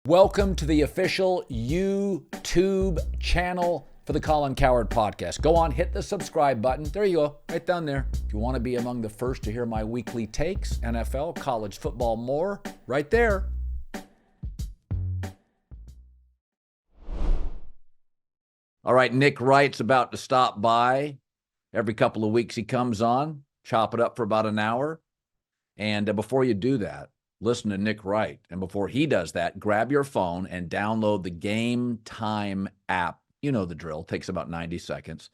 Welcome to the official YouTube channel for the Colin Cowherd podcast. Go on, hit the subscribe button. There you go, right down there. If you want to be among the first to hear my weekly takes, NFL, college football, more, right there. All right, Nick Wright's about to stop by. Every couple of weeks he comes on, chop it up for about an hour. And before you do that, listen to Nick Wright. And before he does that, grab your phone and download the Game Time app. You know the drill. It takes about 90 seconds.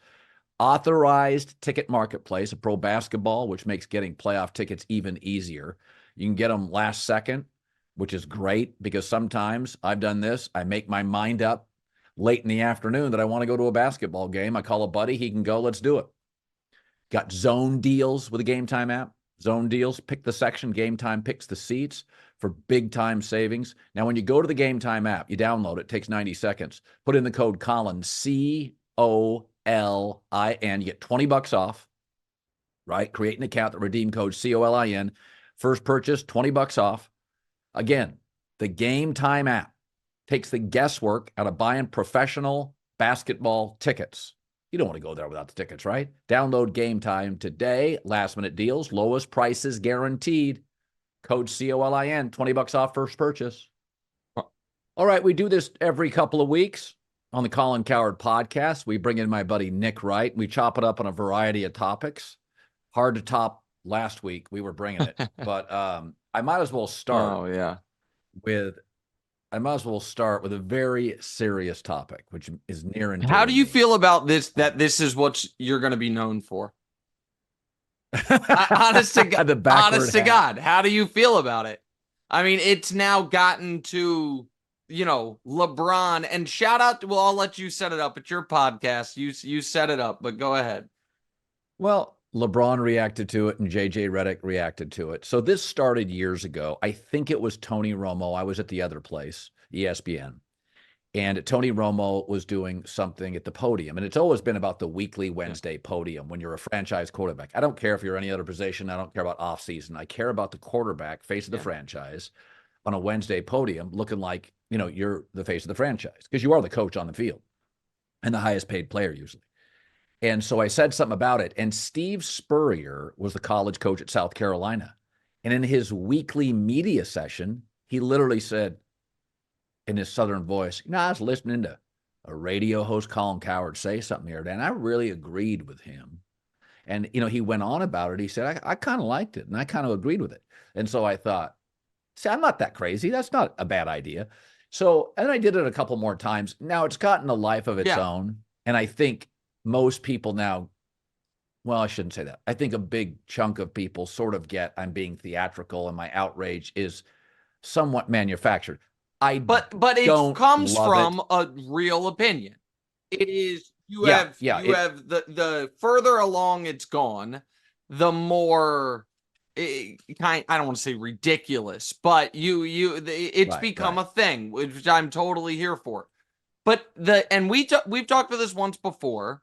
Authorized ticket marketplace of pro basketball, which makes getting playoff tickets even easier. You can get them last second, which is great because sometimes I've done this. I make my mind up late in the afternoon that I want to go to a basketball game. I call a buddy. He can go. Let's do it. Got zone deals with the Game Time app. Zone deals, pick the section, Game Time picks the seats for big time savings. Now, when you go to the Game Time app, you download it, takes 90 seconds. Put in the code Colin, C-O-L-I-N. You get $20 off, right? Create an account, the redeem code C-O-L-I-N. First purchase, $20 off. Again, the Game Time app takes the guesswork out of buying professional basketball tickets. You don't want to go there without the tickets, right? Download Game Time today. Last minute deals, lowest prices guaranteed. Code COLIN, $20 off first purchase. All right, we do this every couple of weeks on the Colin Cowherd podcast. We bring in my buddy Nick Wright. We chop it up on a variety of topics. Hard to top last week. We were bringing it. But I might as well start with a very serious topic, which is near and dear. How do you feel about this, that this is what you're going to be known for? Honest to God, how do you feel about it? I mean, it's now gotten to, LeBron, and shout out to, well, I'll let you set it up. It's your podcast. You set it up, but go ahead. Well, LeBron reacted to it and JJ Redick reacted to it. So this started years ago. I think it was Tony Romo. I was at the other place, ESPN. And Tony Romo was doing something at the podium. And it's always been about the weekly Wednesday podium when you're a franchise quarterback. I don't care if you're any other position. I don't care about offseason. I care about the quarterback, face of the franchise, on a Wednesday podium looking like, you're the face of the franchise because you are the coach on the field and the highest paid player usually. And so I said something about it. And Steve Spurrier was the college coach at South Carolina. And in his weekly media session, he literally said in his Southern voice, I was listening to a radio host, Colin Cowherd, say something the other day, and I really agreed with him. And, he went on about it. He said, I kind of liked it, and I kind of agreed with it. And so I thought, see, I'm not that crazy. That's not a bad idea. So, and I did it a couple more times. Now it's gotten a life of its own. And I think most people now, well, I shouldn't say that. I think a big chunk of people sort of get I'm being theatrical and my outrage is somewhat manufactured. But it comes from a real opinion. It is you have the further along it's gone, the more I don't want to say ridiculous, but it's become a thing, which I'm totally here for. But we've talked about this once before.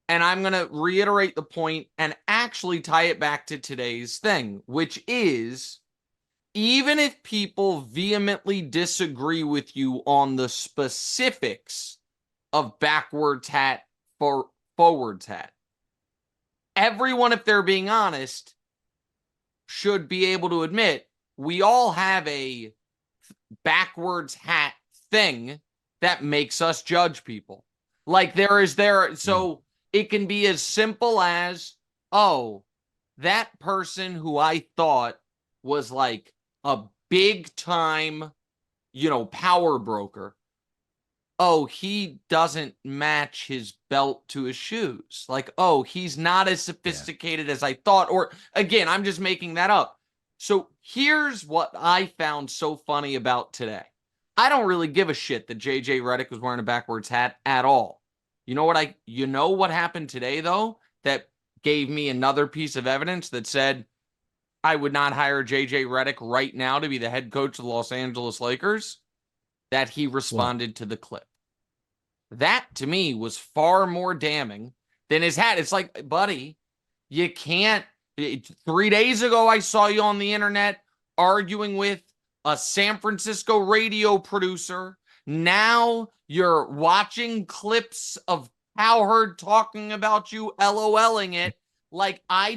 And I'm going to reiterate the point and actually tie it back to today's thing, which is even if people vehemently disagree with you on the specifics of backwards hat for forwards hat, everyone, if they're being honest, should be able to admit we all have a backwards hat thing that makes us judge people. Like so it can be as simple as, that person who I thought was like a big time, power broker. He doesn't match his belt to his shoes. Like, he's not as sophisticated as I thought. Or again, I'm just making that up. So here's what I found so funny about today. I don't really give a shit that JJ Redick was wearing a backwards hat at all. You know what happened today, though, that gave me another piece of evidence that said I would not hire JJ Redick right now to be the head coach of the Los Angeles Lakers? That he responded to the clip. That, to me, was far more damning than his hat. It's like, buddy, you can't. 3 days ago, I saw you on the internet arguing with a San Francisco radio producer. Now you're watching clips of Cowherd talking about you, LOLing it. Like, I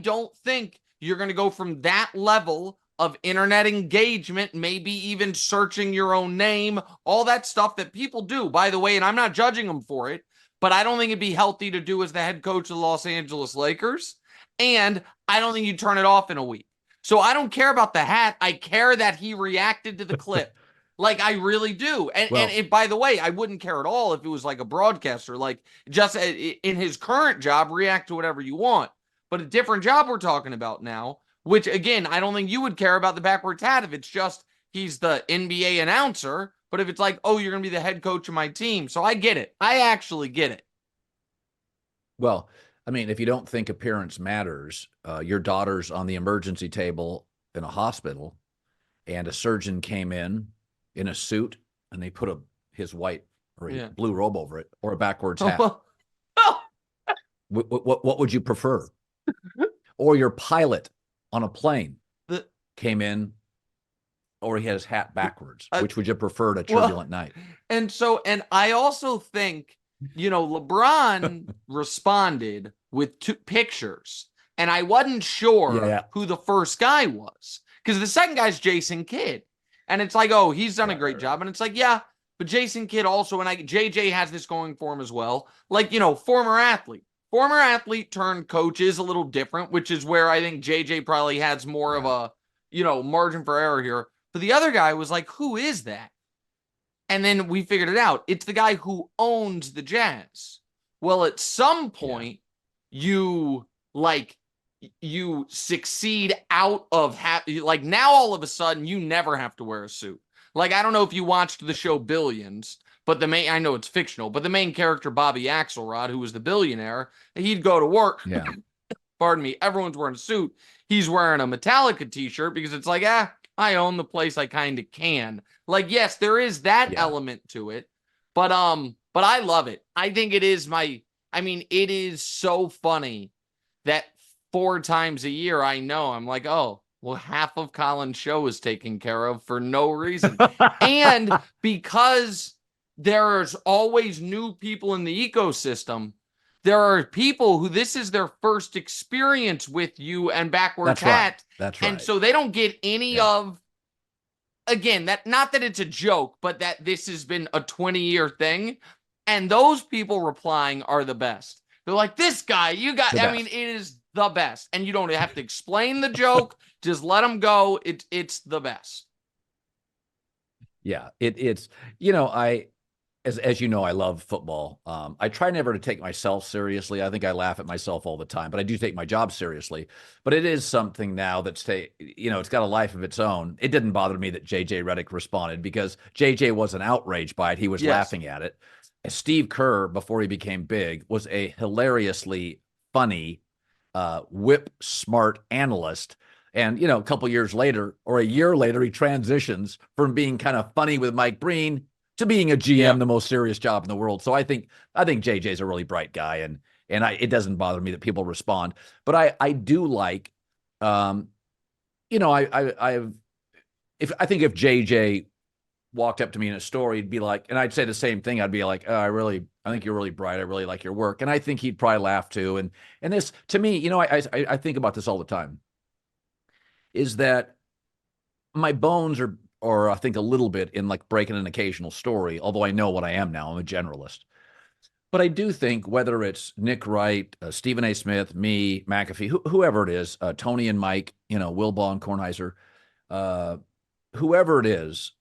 don't think you're going to go from that level of internet engagement, maybe even searching your own name, all that stuff that people do, by the way, and I'm not judging them for it, but I don't think it'd be healthy to do as the head coach of the Los Angeles Lakers. And I don't think you turn it off in a week. So I don't care about the hat. I care that he reacted to the clip. Like, I really do. And by the way, I wouldn't care at all if it was like a broadcaster, like just in his current job, react to whatever you want. But a different job we're talking about now, which, again, I don't think you would care about the backwards hat if it's just he's the NBA announcer. But if it's like, oh, you're going to be the head coach of my team. So I get it. I actually get it. Well, I mean, if you don't think appearance matters, your daughter's on the emergency table in a hospital, and a surgeon came in a suit, and they put his white or blue robe over it, or a backwards hat. What would you prefer? Or your pilot on a plane came in, or he had his hat backwards. Which would you prefer at a turbulent night? And I also think, LeBron responded with 2 pictures, and I wasn't sure who the first guy was, because the second guy's Jason Kidd. And it's like, oh, he's done a great job. And it's like, yeah, but Jason Kidd also, and JJ has this going for him as well. Like, former athlete. Former athlete turned coach is a little different, which is where I think JJ probably has more of a, margin for error here. But the other guy was like, who is that? And then we figured it out. It's the guy who owns the Jazz. Well, at some point, you succeed out of now all of a sudden you never have to wear a suit. Like, I don't know if you watched the show Billions, but I know it's fictional, but the main character, Bobby Axelrod, who was the billionaire, he'd go to work. Yeah. Pardon me. Everyone's wearing a suit. He's wearing a Metallica t-shirt because it's like, I own the place. I kind of can. Like, yes, there is that element to it, but I love it. I think it is it is so funny that 4 times a year, I'm like, oh, well, half of Colin's show is taken care of for no reason. And because there's always new people in the ecosystem, there are people who this is their first experience with you and backwards hat. That's right. And so they don't get any of, again, that not that it's a joke, but that this has been a 20-year thing. And those people replying are the best. They're like, this guy, it is the best. And you don't have to explain the joke. Just let them go. It's the best. Yeah, it's, as you know, I love football. I try never to take myself seriously. I think I laugh at myself all the time, but I do take my job seriously. But it is something now that's, it's got a life of its own. It didn't bother me that JJ Redick responded because JJ wasn't outraged by it. He was laughing at it. And Steve Kerr, before he became big, was a hilariously funny, whip smart analyst. And, a couple years later or a year later, he transitions from being kind of funny with Mike Breen to being a GM, the most serious job in the world. So I think JJ's a really bright guy, and it doesn't bother me that people respond. But I do like, I think if JJ walked up to me in a story, he'd be like, and I'd say the same thing. I'd be like, oh, I think you're really bright. I really like your work. And I think he'd probably laugh too. And this, to me, I think about this all the time, is that my bones or I think a little bit in like breaking an occasional story, although I know what I am now. I'm a generalist. But I do think whether it's Nick Wright, Stephen A. Smith, me, McAfee, whoever it is, Tony and Mike, Wilbaugh and Kornheiser, whoever it is,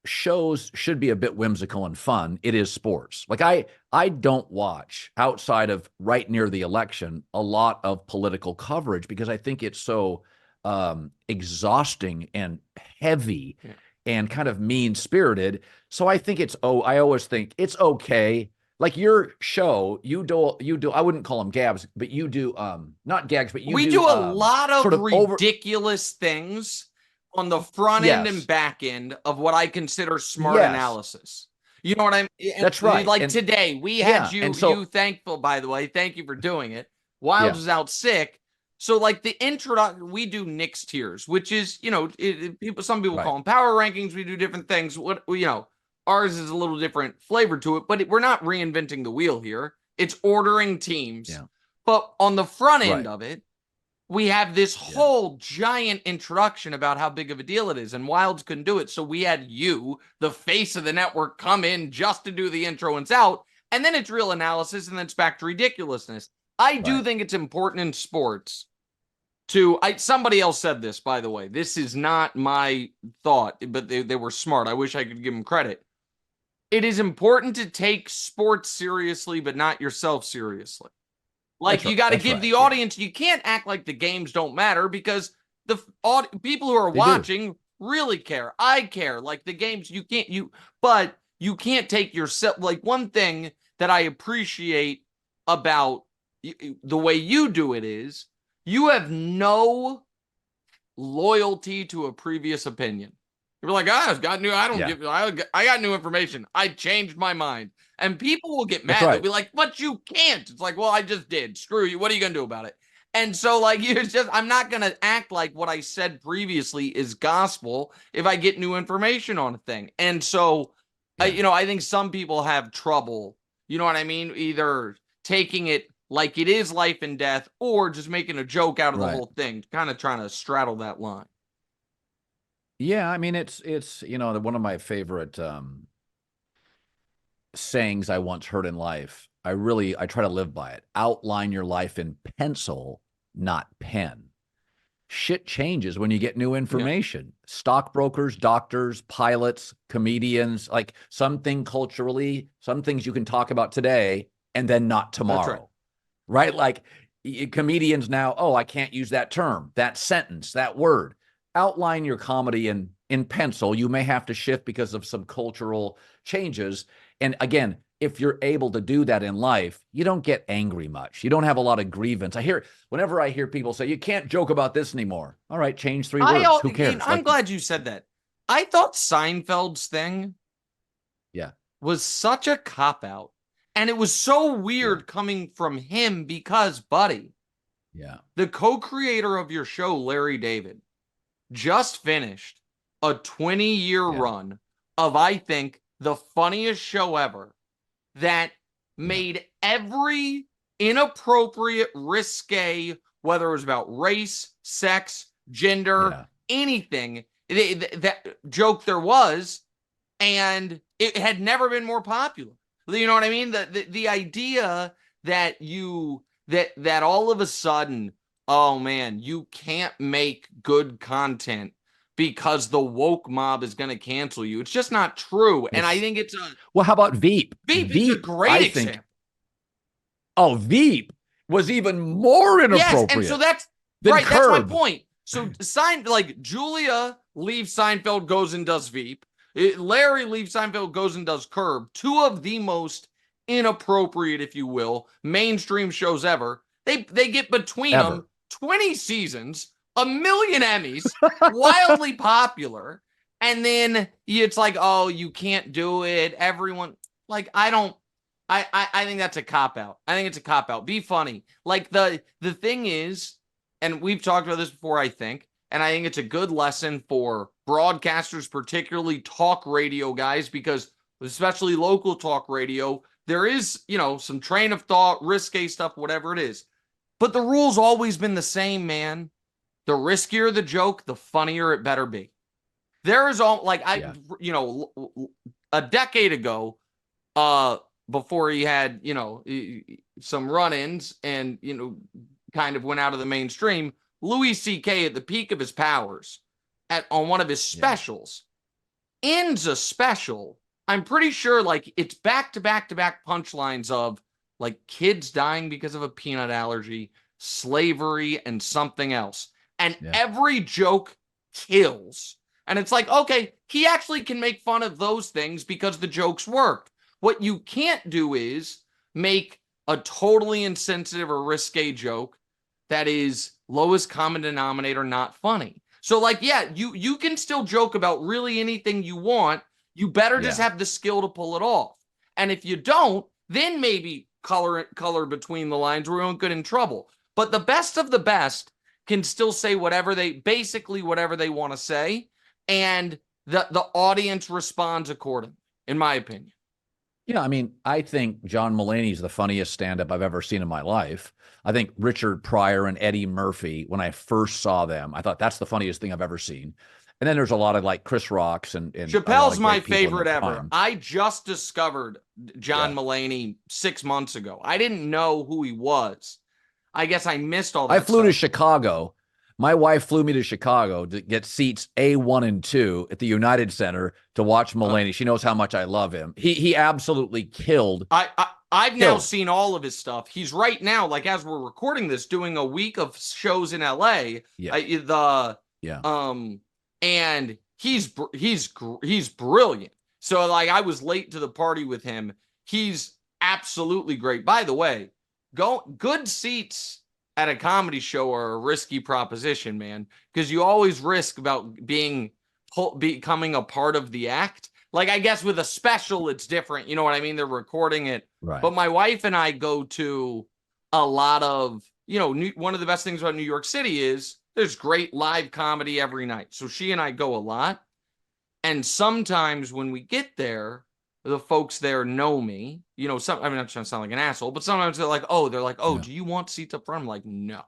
shows should be a bit whimsical and fun. It is sports. Like I don't watch, outside of right near the election, a lot of political coverage because I think it's so exhausting and heavy and kind of mean-spirited. So I think I always think it's okay. Like your show, you do, I wouldn't call them gabs, but you do, not gags, but we do a lot of ridiculous things on the front end and back end of what I consider smart analysis. You know what I mean? That's right. Like today, we had you thankful, by the way. Thank you for doing it. Wild was out sick. So like the introduction, we do Nick's tiers, which is, you know, some people Right. call them power rankings. We do different things. What, you know, ours is a little different flavor to it, but we're not reinventing the wheel here. It's ordering teams. Yeah. But on the front end Right. of it, we have this whole giant introduction about how big of a deal it is, and Wilds couldn't do it. So we had you, the face of the network, come in just to do the intro and it's out. And then it's real analysis, and then it's back to ridiculousness. I do think it's important in sports to, somebody else said this, by the way. This is not my thought, but they were smart. I wish I could give them credit. It is important to take sports seriously, but not yourself seriously. Like, you got to give the audience, you can't act like the games don't matter, because the people who are watching really care. I care. Like, the games, but you can't take yourself. Like, one thing that I appreciate about the way you do it is you have no loyalty to a previous opinion. You're like, I got new information. I changed my mind. And people will get mad. They'll be like, but you can't. It's like, well, I just did. Screw you. What are you going to do about it? And so, like, I'm not going to act like what I said previously is gospel if I get new information on a thing. And so, I think some people have trouble, you know what I mean? Either taking it like it is life and death, or just making a joke out of the whole thing, kind of trying to straddle that line. Yeah, I mean, it's one of my favorite sayings I once heard in life. I try to live by it. Outline your life in pencil, not pen. Shit changes when you get new information. Yeah. Stockbrokers, doctors, pilots, comedians, like something culturally, some things you can talk about today and then not tomorrow. Right? Like comedians now, I can't use that term, that sentence, that word. Outline your comedy in pencil. You may have to shift because of some cultural changes. And again, if you're able to do that in life, you don't get angry much. You don't have a lot of grievance. Whenever I hear people say, you can't joke about this anymore. All right, change 3 words. Who cares? I'm glad you said that. I thought Seinfeld's thing was such a cop-out. And it was so weird coming from him because, buddy, the co-creator of your show, Larry David, just finished a 20-year run of, I think, the funniest show ever that made every inappropriate, risque, whether it was about race, sex, gender, anything, that joke there was, and it had never been more popular. You know what I mean? The idea that that all of a sudden, oh man, you can't make good content because the woke mob is going to cancel you. It's just not true. And I think it's well, how about Veep? Veep is a great example. Veep was even more inappropriate. Yes, and so that's right. Curb. That's my point. So like Julia leaves Seinfeld, goes and does Veep. Larry leaves Seinfeld, goes and does Curb. 2 of the most inappropriate, if you will, mainstream shows ever. They get between them 20 seasons, 1 million Emmys, wildly popular, and then it's like, oh, you can't do it. Everyone, like, I think that's a cop-out. I think it's a cop-out. Be funny. Like, the thing is, and we've talked about this before, I think, and I think it's a good lesson for broadcasters, particularly talk radio guys, because especially local talk radio, there is, some train of thought, risque stuff, whatever it is. But the rule's always been the same, man. The riskier the joke, the funnier it better be. There is all, like, a decade ago, before he had, some run-ins and, kind of went out of the mainstream, Louis C.K. at the peak of his powers on one of his specials ends a special. I'm pretty sure, like, it's back-to-back-to-back punchlines of, like, kids dying because of a peanut allergy, slavery, and something else. And every joke kills. And it's like, okay, he actually can make fun of those things because the jokes work. What you can't do is make a totally insensitive or risque joke that is lowest common denominator, not funny. So, like, you can still joke about really anything you want. You better just have the skill to pull it off. And if you don't, then maybe color between the lines where we won't get in trouble. But the best of the best can still say whatever they want to say, and the audience responds accordingly, in my opinion. Yeah, I mean, I think John Mulaney is the funniest stand-up I've ever seen in my life. I think Richard Pryor and Eddie Murphy, when I first saw them, I thought that's the funniest thing I've ever seen. And then there's a lot of like Chris Rocks and Chappelle's my favorite ever. I just discovered John Mulaney 6 months ago. I didn't know who he was. I guess I missed all that. I flew to Chicago. My wife flew me to Chicago to get seats A1 and 2 at the United Center to watch Mulaney. She knows how much I love him. He absolutely killed. I've now seen all of his stuff. He's right now, like as we're recording this, doing a week of shows in LA. And he's brilliant. So like I was late to the party with him. He's absolutely great. By the way, good seats at a comedy show are a risky proposition, man, because you always risk about becoming a part of the act. Like, I guess with a special, it's different. You know what I mean? They're recording it. Right. But my wife and I go to a lot of, one of the best things about New York City is there's great live comedy every night. So she and I go a lot. And sometimes when we get there, the folks there know me. I'm not trying to sound like an asshole, but sometimes they're like, oh, do you want seats up front? I'm like, no.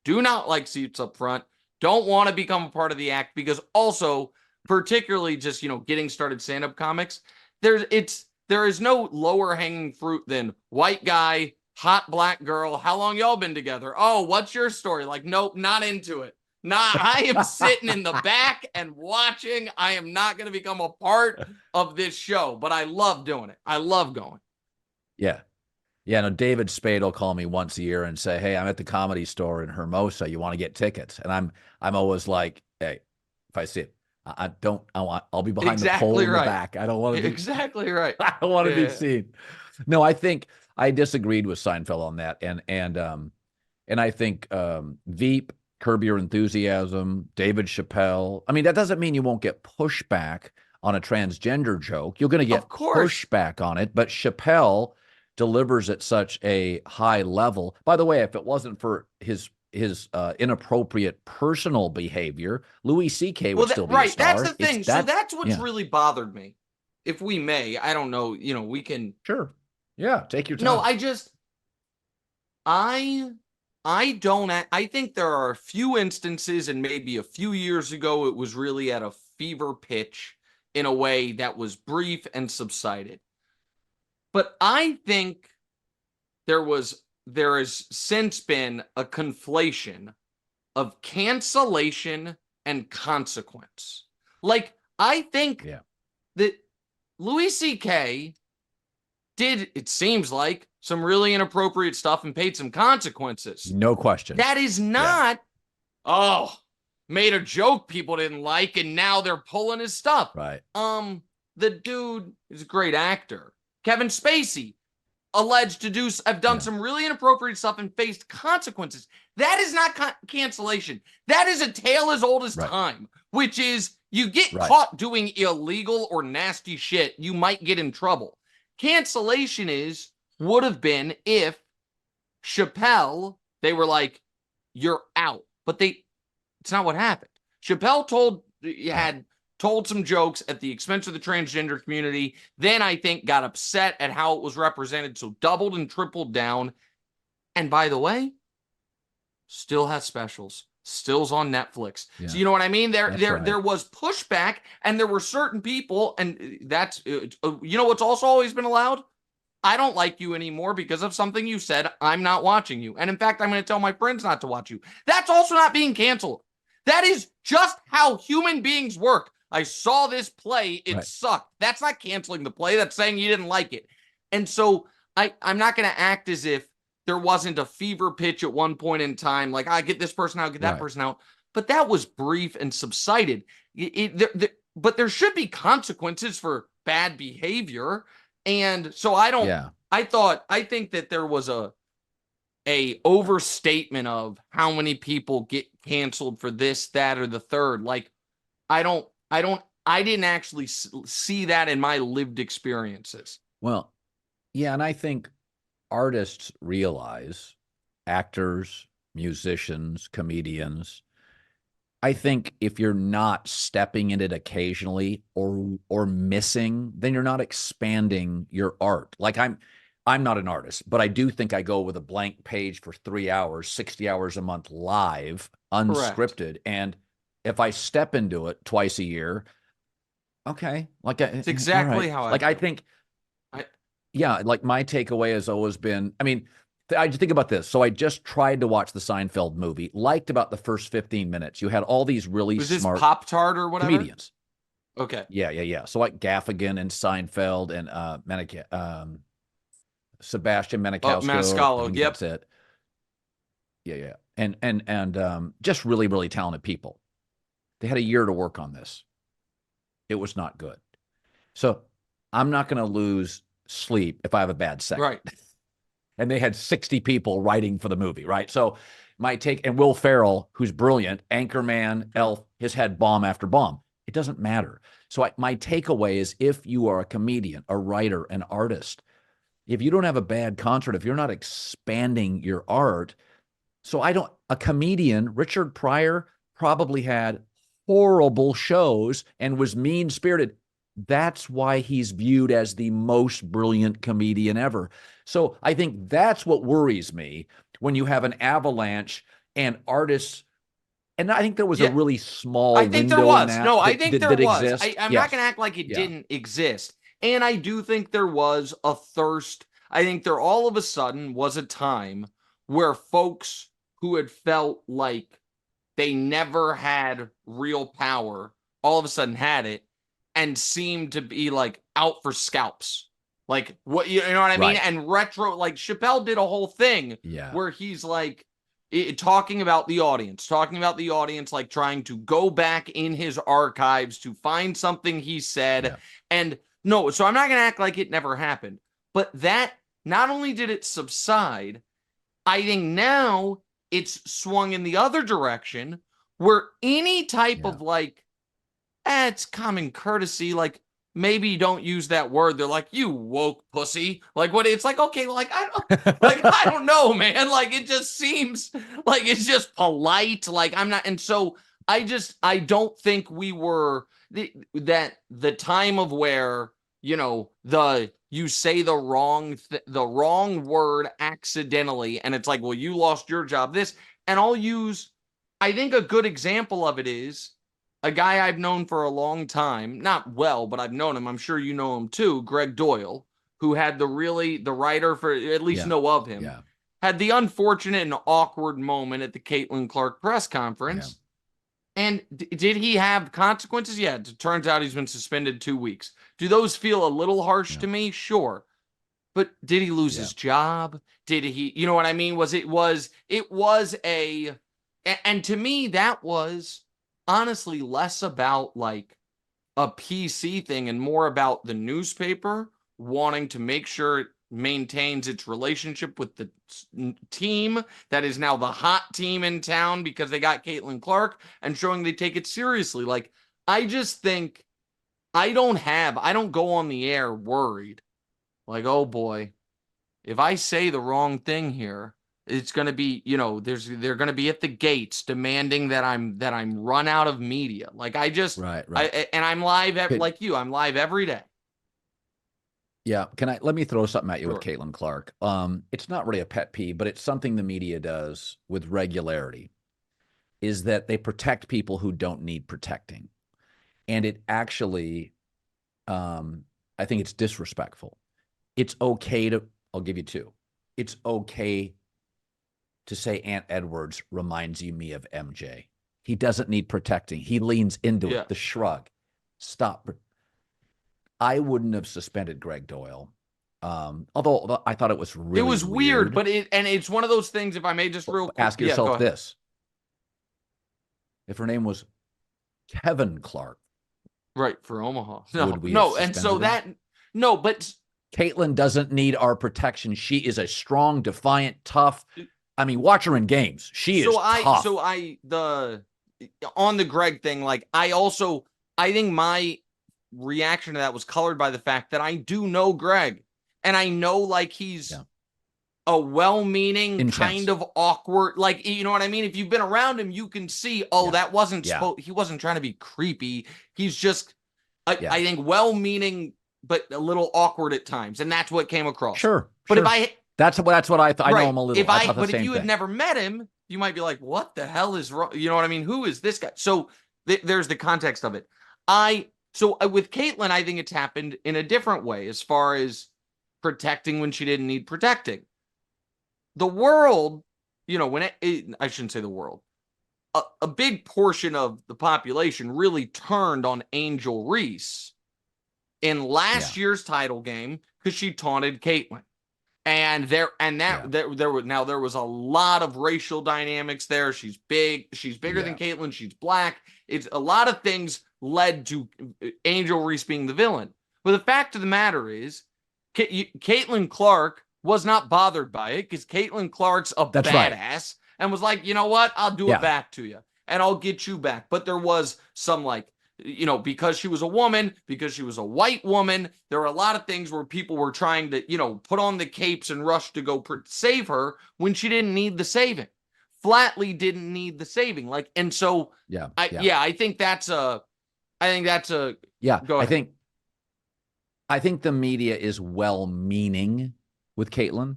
Do not like seats up front. Don't want to become a part of the act, because also, particularly just, getting started stand-up comics, there is no lower hanging fruit than white guy, hot black girl. How long y'all been together? Oh, what's your story? Like, nope, not into it. I am sitting in the back and watching. I am not going to become a part of this show, but I love doing it. I love going. Yeah. Yeah. No, David Spade will call me once a year and say, hey, I'm at the Comedy Store in Hermosa. You want to get tickets? And I'm always like, hey, if I see it, I'll be behind the pole in the back. I don't want to be exactly right. I don't want to be seen. No, I think I disagreed with Seinfeld on that. And I think Veep, Curb Your Enthusiasm, David Chappelle. I mean, that doesn't mean you won't get pushback on a transgender joke. You're going to get pushback on it, but Chappelle delivers at such a high level. By the way, if it wasn't for his inappropriate personal behavior, Louis C.K. would still be a star. That's the thing. So that's what's really bothered me. If we may, I don't know, we can. Sure. Yeah, take your time. No, I think there are a few instances, and maybe a few years ago, it was really at a fever pitch in a way that was brief and subsided. But I think there has since been a conflation of cancellation and consequence. Like, I think that Louis C.K. did, it seems like, some really inappropriate stuff and paid some consequences. No question. That is not, made a joke people didn't like, and now they're pulling his stuff. Right. The dude is a great actor. Kevin Spacey, alleged to have done some really inappropriate stuff and faced consequences. That is not cancellation. That is a tale as old as time, which is you get caught doing illegal or nasty shit, you might get in trouble. Cancellation would have been if Chappelle, they were like, you're out. But it's not what happened. Chappelle had told some jokes at the expense of the transgender community, then I think got upset at how it was represented, so doubled and tripled down. And by the way, still has specials, still's on Netflix. Yeah. So you know what I mean? There was pushback, and there were certain people, and that's, what's also always been allowed? I don't like you anymore because of something you said. I'm not watching you. And in fact, I'm going to tell my friends not to watch you. That's also not being canceled. That is just how human beings work. I saw this play. It sucked. That's not canceling the play. That's saying you didn't like it. And so I'm not going to act as if there wasn't a fever pitch at one point in time. Like, I get this person out, get that person out. But that was brief and subsided. But there should be consequences for bad behavior. And so I think that there was a overstatement of how many people get canceled for this, that, or the third. Like, I didn't actually see that in my lived experiences. Well, yeah. And I think artists realize, actors, musicians, comedians. I think if you're not stepping in it occasionally or missing, then you're not expanding your art. Like I'm not an artist, but I do think I go with a blank page for 3 hours, 60 hours a month live, unscripted. Correct. And if I step into it twice a year, okay. Like it's exactly how I think, yeah, like my takeaway has always been, I mean, I just think about this. So I just tried to watch the Seinfeld movie, liked about the first 15 minutes. You had all these really smart Pop-Tart or whatever comedians. Okay. Yeah. So like Gaffigan and Seinfeld and Sebastian Maniscalco. Yep. That's it. Yeah. And just really, really talented people. They had a year to work on this. It was not good. So I'm not going to lose sleep if I have a bad second. Right. And they had 60 people writing for the movie, right? So my take, and Will Ferrell, who's brilliant, Anchorman, Elf, has had bomb after bomb. It doesn't matter. So my takeaway is if you are a comedian, a writer, an artist, if you don't have a bad concert, if you're not expanding your art, a comedian, Richard Pryor, probably had horrible shows and was mean-spirited. That's why he's viewed as the most brilliant comedian ever. So I think that's what worries me when you have an avalanche and artists. And I think there was a really small window in that. No, I think there was. I'm not going to act like it didn't exist. And I do think there was a thirst. I think there all of a sudden was a time where folks who had felt like they never had real power all of a sudden had it and seemed to be like out for scalps. Like, what, you know what I mean? And retro, like Chappelle did a whole thing where he's like talking about the audience, like trying to go back in his archives to find something he said. And no, so I'm not going to act like it never happened, but that not only did it subside, I think now it's swung in the other direction where any type of like, it's common courtesy. Like, maybe you don't use that word. They're like, you woke pussy. Like, what? It's like, okay, like, I don't know, man. Like, it just seems like it's just polite. Like, I'm not. And so I don't think we were the time of where, you know, you say the wrong word accidentally. And it's like, well, you lost your job. And I think a good example of it is a guy I've known for a long time, not well, but I've known him. I'm sure you know him too. Greg Doyle, who had the writer for at least know of him, had the unfortunate and awkward moment at the Caitlin Clark press conference. And did he have consequences? Yeah, it turns out he's been suspended 2 weeks. Do those feel a little harsh to me? Sure. But did he lose his job? Did he, you know what I mean? And to me, that was honestly less about like a PC thing and more about the newspaper wanting to make sure it maintains its relationship with the team that is now the hot team in town because they got Caitlin Clark and showing they take it seriously. Like, I just think I don't go on the air worried like, oh boy, if I say the wrong thing here, it's going to be, you know, they're going to be at the gates demanding that I'm run out of media. Like, I just, and I'm live like you, I'm live every day. Yeah. Let me throw something at you with Caitlin Clark. It's not really a pet peeve, but it's something the media does with regularity, is that they protect people who don't need protecting. And it actually, I think it's disrespectful. It's okay I'll give you two. It's okay to say Aunt Edwards reminds me of MJ. He doesn't need protecting. He leans into it, the shrug. Stop. I wouldn't have suspended Greg Doyle. Although I thought it was really weird. But it's one of those things, if I may just real quick. Ask yourself this. If her name was Kevin Clark. Right, for Omaha. But Caitlin doesn't need our protection. She is a strong, defiant, tough. I mean, watch her in games. She is tough. On the Greg thing, like, I think my reaction to that was colored by the fact that I do know Greg. And I know, like, he's a well-meaning kind of awkward, like, you know what I mean? If you've been around him, you can see, that wasn't he wasn't trying to be creepy. He's just, I think, well-meaning, but a little awkward at times. And that's what came across. Sure. But that's what I thought. Right. I know him a little. But if you had never met him, you might be like, what the hell is wrong? You know what I mean? Who is this guy? So there's the context of it. So with Caitlyn, I think it's happened in a different way as far as protecting when she didn't need protecting. The world, I shouldn't say the world, a big portion of the population really turned on Angel Reese in last year's title game because she taunted Caitlyn. And there was a lot of racial dynamics there. She's big. She's bigger than Caitlyn. She's black. It's a lot of things led to Angel Reese being the villain. But the fact of the matter is, Caitlin Clark was not bothered by it because Caitlin Clark's a badass and was like, you know what? I'll do it back to you and I'll get you back. But there was some because she was a woman, because she was a white woman, there were a lot of things where people were trying to, put on the capes and rush to go save her when she didn't need the saving. Flatly didn't need the saving. I think that's a go ahead. I think the media is well-meaning with Caitlyn,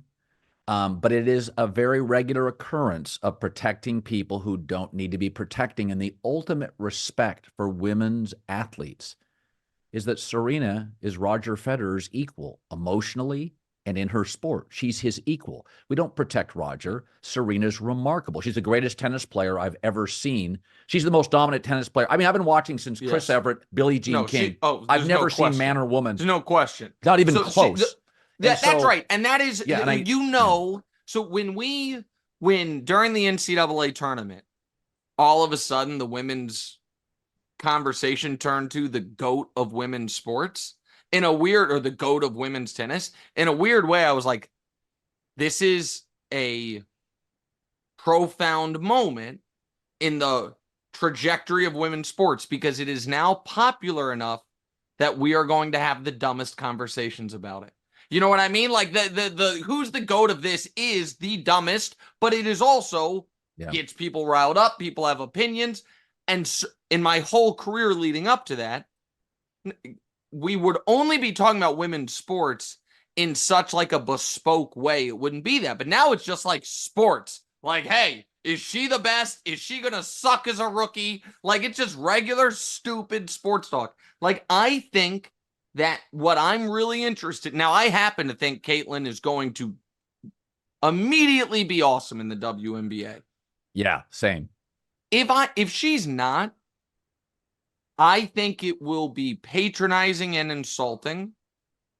but it is a very regular occurrence of protecting people who don't need to be protecting. And the ultimate respect for women's athletes is that Serena is Roger Federer's equal emotionally and in her sport. She's his equal. We don't protect Roger. Serena's remarkable. She's the greatest tennis player I've ever seen. She's the most dominant tennis player. I mean, I've been watching since Chris Everett, Billie Jean King. I've never seen man or woman. There's no question. Not even close. That's right. And that is, so when during the NCAA tournament, all of a sudden the women's conversation turned to the GOAT of women's sports or the GOAT of women's tennis. In a weird way, I was like, this is a profound moment in the trajectory of women's sports because it is now popular enough that we are going to have the dumbest conversations about it. You know what I mean? Like the who's the GOAT of this is the dumbest, but it is also gets people riled up. People have opinions. And in my whole career leading up to that, we would only be talking about women's sports in such like a bespoke way. It wouldn't be that. But now it's just like sports. Like, hey, is she the best? Is she going to suck as a rookie? Like, it's just regular, stupid sports talk. Like, I think that what I'm really interested... Now, I happen to think Caitlyn is going to immediately be awesome in the WNBA. Yeah, same. If she's not, I think it will be patronizing and insulting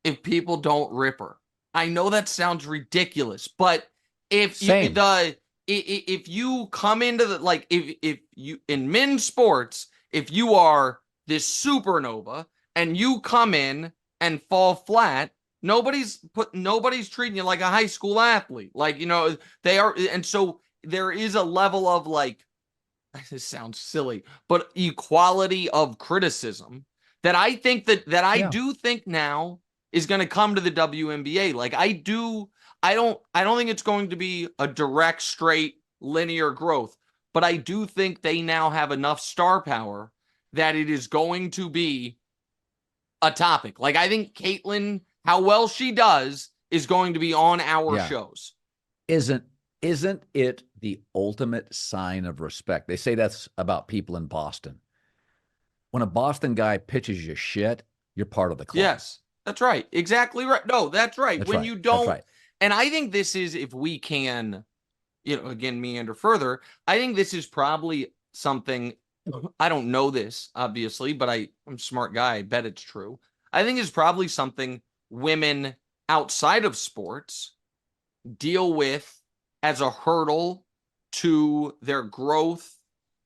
if people don't rip her. I know that sounds ridiculous, but if you come into the if you in men's sports, if you are this supernova and you come in and fall flat, nobody's treating you like a high school athlete. Like, they are, and so there is a level of this sounds silly, but equality of criticism that I think I do think now is going to come to the WNBA. Like, I don't think it's going to be a direct, straight, linear growth, but I do think they now have enough star power that it is going to be a topic. Like, I think Caitlyn, how well she does, is going to be on our shows. Isn't it the ultimate sign of respect? They say that's about people in Boston. When a Boston guy pitches you shit, you're part of the club. Yes, that's right. Exactly right. No, that's right. When you don't, and I think this is, if we can, again, meander further, I think this is probably something, I don't know this, obviously, but I'm a smart guy. I bet it's true. I think it's probably something women outside of sports deal with as a hurdle to their growth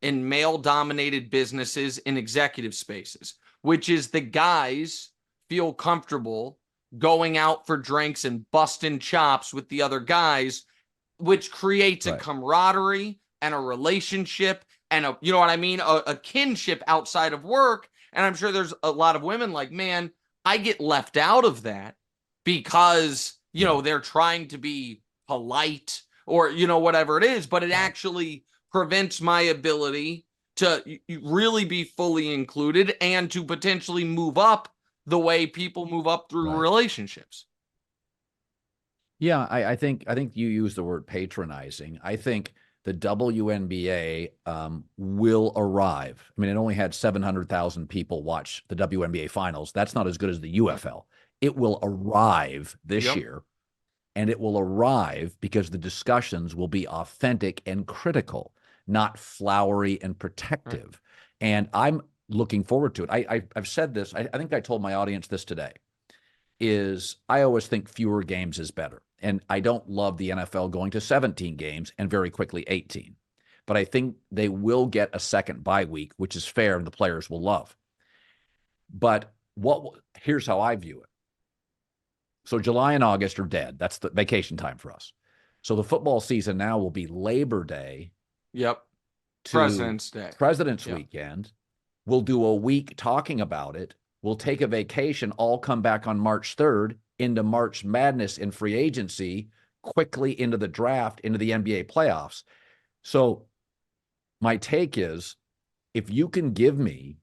in male-dominated businesses in executive spaces, which is the guys feel comfortable going out for drinks and busting chops with the other guys, which creates a camaraderie and a relationship and a kinship outside of work. And I'm sure there's a lot of women like, man, I get left out of that because, they're trying to be polite or, whatever it is, but it actually prevents my ability to really be fully included and to potentially move up the way people move up through relationships. Yeah, I think you use the word patronizing. I think the WNBA will arrive. I mean, it only had 700,000 people watch the WNBA finals. That's not as good as the UFL. It will arrive this year, and it will arrive because the discussions will be authentic and critical, not flowery and protective. And I'm looking forward to it. I've said this. I think I told my audience this today, is I always think fewer games is better. And I don't love the NFL going to 17 games and very quickly 18. But I think they will get a second bye week, which is fair and the players will love. But here's how I view it. So July and August are dead. That's the vacation time for us. So the football season now will be Labor Day. Yep. To President's Day. President's Weekend. We'll do a week talking about it. We'll take a vacation, all come back on March 3rd into March Madness and free agency, quickly into the draft, into the NBA playoffs. So my take is, if you can give me,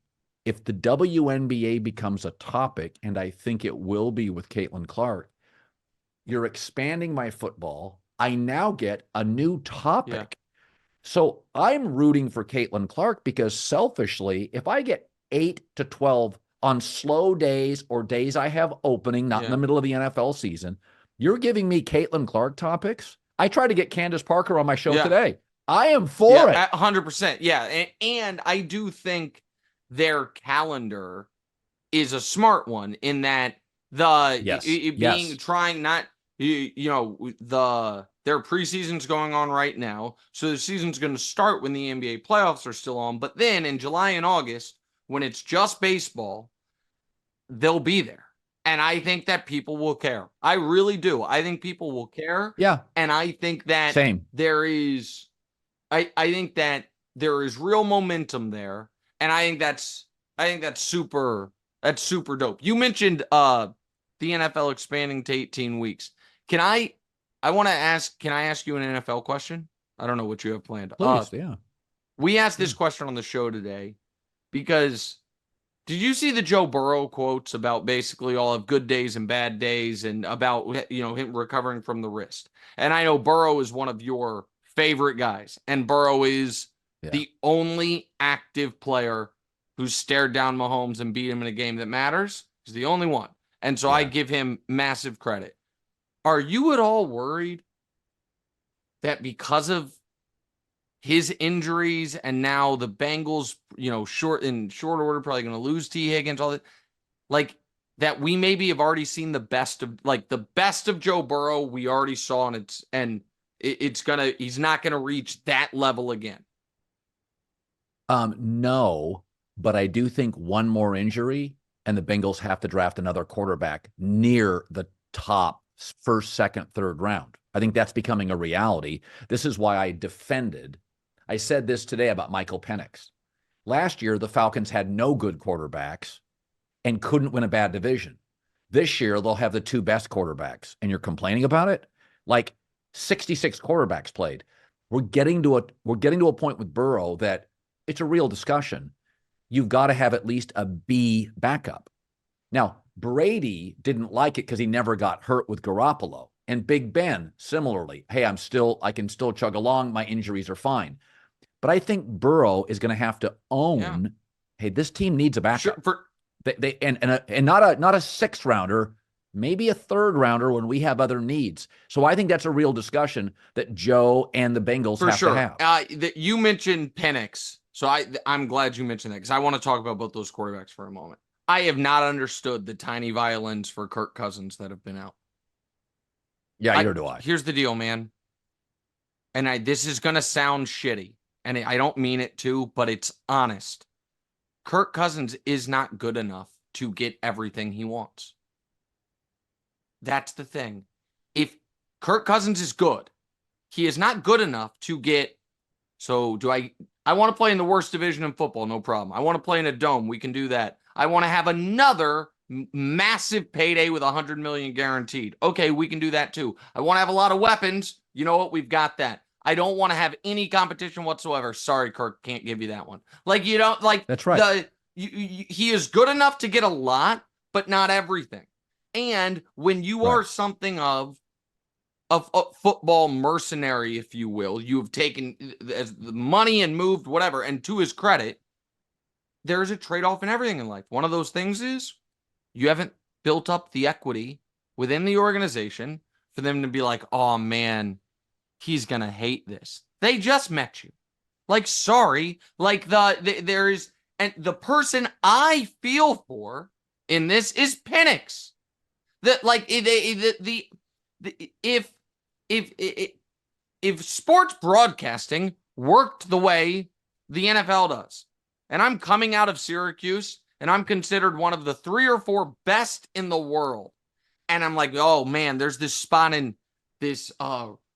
if the WNBA becomes a topic, and I think it will be with Caitlin Clark, you're expanding my football. I now get a new topic. Yeah. So I'm rooting for Caitlin Clark because selfishly, if I get 8 to 12 on slow days or days I have opening, not in the middle of the NFL season, you're giving me Caitlin Clark topics. I tried to get Candace Parker on my show today. I am for it. 100%. Yeah. And I do think their calendar is a smart one in that trying not, their preseason's going on right now. So the season's going to start when the NBA playoffs are still on. But then in July and August, when it's just baseball, they'll be there. And I think that people will care. I really do. I think people will care. Yeah. And I think that there is, I think that there is real momentum there. And I think that's super dope. You mentioned the NFL expanding to 18 weeks. Can I ask you an NFL question? I don't know what you have planned. Please, yeah. We asked this question on the show today because did you see the Joe Burrow quotes about basically all of good days and bad days and about, him recovering from the wrist? And I know Burrow is one of your favorite guys, and Burrow is the only active player who's stared down Mahomes and beat him in a game that matters. He's the only one. And so I give him massive credit. Are you at all worried that because of his injuries and now the Bengals, short order, probably going to lose T. Higgins, all that, like that we maybe have already seen the best of Joe Burrow we already saw, and he's not going to reach that level again? No, but I do think one more injury and the Bengals have to draft another quarterback near the top first, second, third round. I think that's becoming a reality. This is why I said this today about Michael Penix. Last year, the Falcons had no good quarterbacks and couldn't win a bad division. This year, they'll have the two best quarterbacks, and you're complaining about it? Like 66 quarterbacks played. We're getting to a point with Burrow that it's a real discussion. You've got to have at least a B backup. Now, Brady didn't like it because he never got hurt with Garoppolo. And Big Ben, similarly, hey, I can still chug along. My injuries are fine. But I think Burrow is going to have to own, hey, this team needs a backup. Sure, and not a sixth rounder, maybe a third rounder when we have other needs. So I think that's a real discussion that Joe and the Bengals have to have. You mentioned Penix. So I'm glad you mentioned that because I want to talk about both those quarterbacks for a moment. I have not understood the tiny violins for Kirk Cousins that have been out. Yeah, neither do I. Here's the deal, man. And this is going to sound shitty, and I don't mean it to, but it's honest. Kirk Cousins is not good enough to get everything he wants. That's the thing. If Kirk Cousins is good, he is not good enough to get, I want to play in the worst division in football, no problem. I want to play in a dome, we can do that. I want to have another massive payday with $100 million guaranteed. Okay, we can do that too. I want to have a lot of weapons. You know what? We've got that. I don't want to have any competition whatsoever. Sorry, Kirk, can't give you that one. Like, you don't like. That's right. He is good enough to get a lot, but not everything. And when you are something of a football mercenary, if you will, you have taken the money and moved whatever. And to his credit, there's a trade-off in everything in life. One of those things is you haven't built up the equity within the organization for them to be like, oh man, he's going to hate this. They just met you. Like, sorry, like there's, and the person I feel for in this is Penix. That like if sports broadcasting worked the way the NFL does, and I'm coming out of Syracuse and I'm considered one of the 3 or 4 best in the world, and I'm like, oh man, there's this spot in this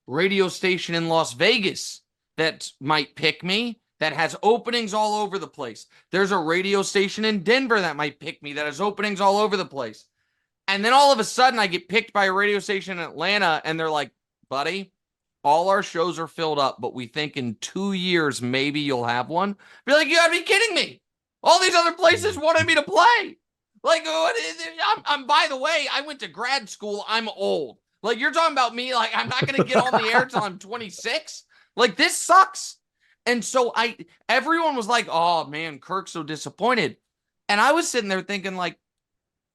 radio station in Las Vegas that might pick me, that has openings all over the place. There's a radio station in Denver that might pick me that has openings all over the place. And then all of a sudden I get picked by a radio station in Atlanta and they're like, buddy, all our shows are filled up, but we think in 2 years, maybe you'll have one. Be like, you gotta be kidding me. All these other places wanted me to play. Like, I'm by the way, I went to grad school. I'm old. Like, you're talking about me. Like, I'm not going to get on the air until I'm 26. Like, this sucks. And so everyone was like, oh man, Kirk's so disappointed. And I was sitting there thinking like,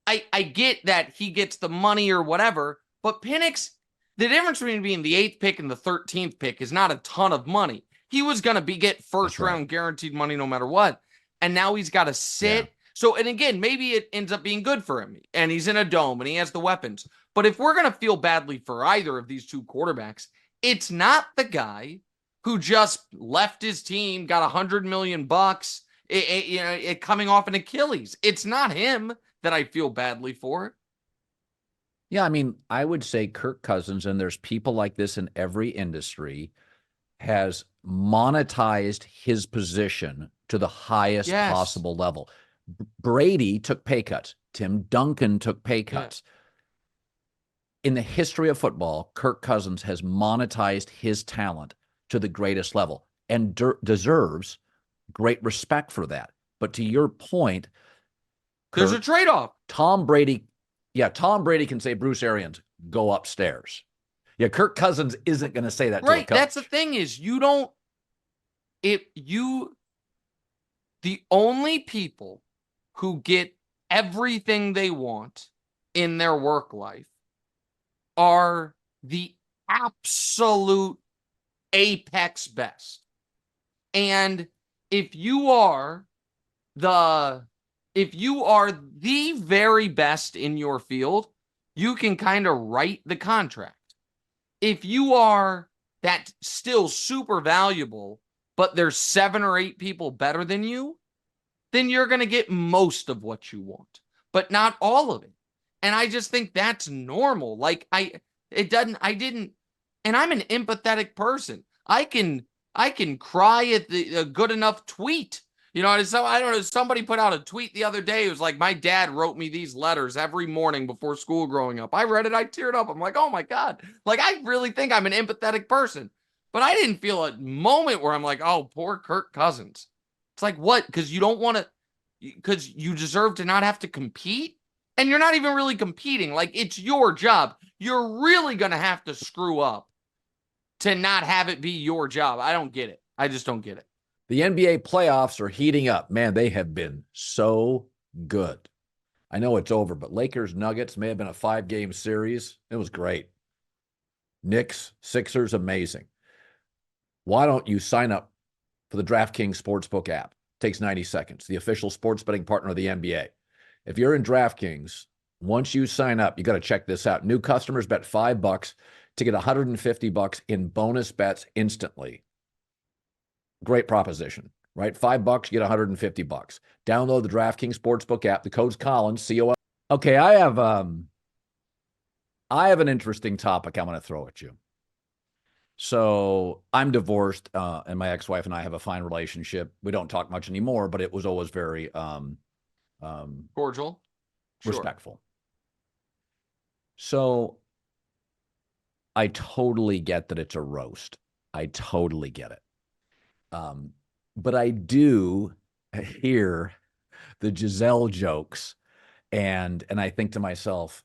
I get that he gets the money or whatever, but Penix, the difference between being the 8th pick and the 13th pick is not a ton of money. He was going to get first round guaranteed money no matter what. And now he's got to sit. Yeah. So, and again, maybe it ends up being good for him and he's in a dome and he has the weapons. But if we're going to feel badly for either of these two quarterbacks, it's not the guy who just left his team, got $100 million coming off an Achilles. It's not him that I feel badly for. Yeah, I mean, I would say Kirk Cousins, and there's people like this in every industry, has monetized his position to the highest possible level. Brady took pay cuts. Tim Duncan took pay cuts. Yeah. In the history of football, Kirk Cousins has monetized his talent to the greatest level and deserves great respect for that. But to your point, there's a trade-off. Tom Brady can say, Bruce Arians, go upstairs. Yeah, Kirk Cousins isn't going to say that to a coach. That's the thing is the only people who get everything they want in their work life are the absolute apex best. And if you are the very best in your field, you can kind of write the contract. If you are that still super valuable, but there's 7 or 8 people better than you, then you're going to get most of what you want, but not all of it. And I just think that's normal. Like and I'm an empathetic person. I can cry at a good enough tweet. You know, so I don't know. Somebody put out a tweet the other day. It was like, my dad wrote me these letters every morning before school growing up. I read it. I teared up. I'm like, oh my God. Like, I really think I'm an empathetic person. But I didn't feel a moment where I'm like, oh, poor Kirk Cousins. It's like, what? Because you don't want to, because you deserve to not have to compete. And you're not even really competing. Like, it's your job. You're really going to have to screw up to not have it be your job. I don't get it. I just don't get it. The NBA playoffs are heating up. Man, they have been so good. I know it's over, but Lakers Nuggets may have been a 5-game series. It was great. Knicks, Sixers, amazing. Why don't you sign up for the DraftKings Sportsbook app? It takes 90 seconds. The official sports betting partner of the NBA. If you're in DraftKings, once you sign up, you got to check this out. New customers bet $5 to get $150 in bonus bets instantly. Great proposition, right? $5, you get $150. Download the DraftKings Sportsbook app. The code's Colin, C-O-L. Okay, I have an interesting topic I'm going to throw at you. So I'm divorced, and my ex-wife and I have a fine relationship. We don't talk much anymore, but it was always very cordial. respectful. So I totally get that it's a roast. I totally get it. But I do hear the Giselle jokes, and I think to myself,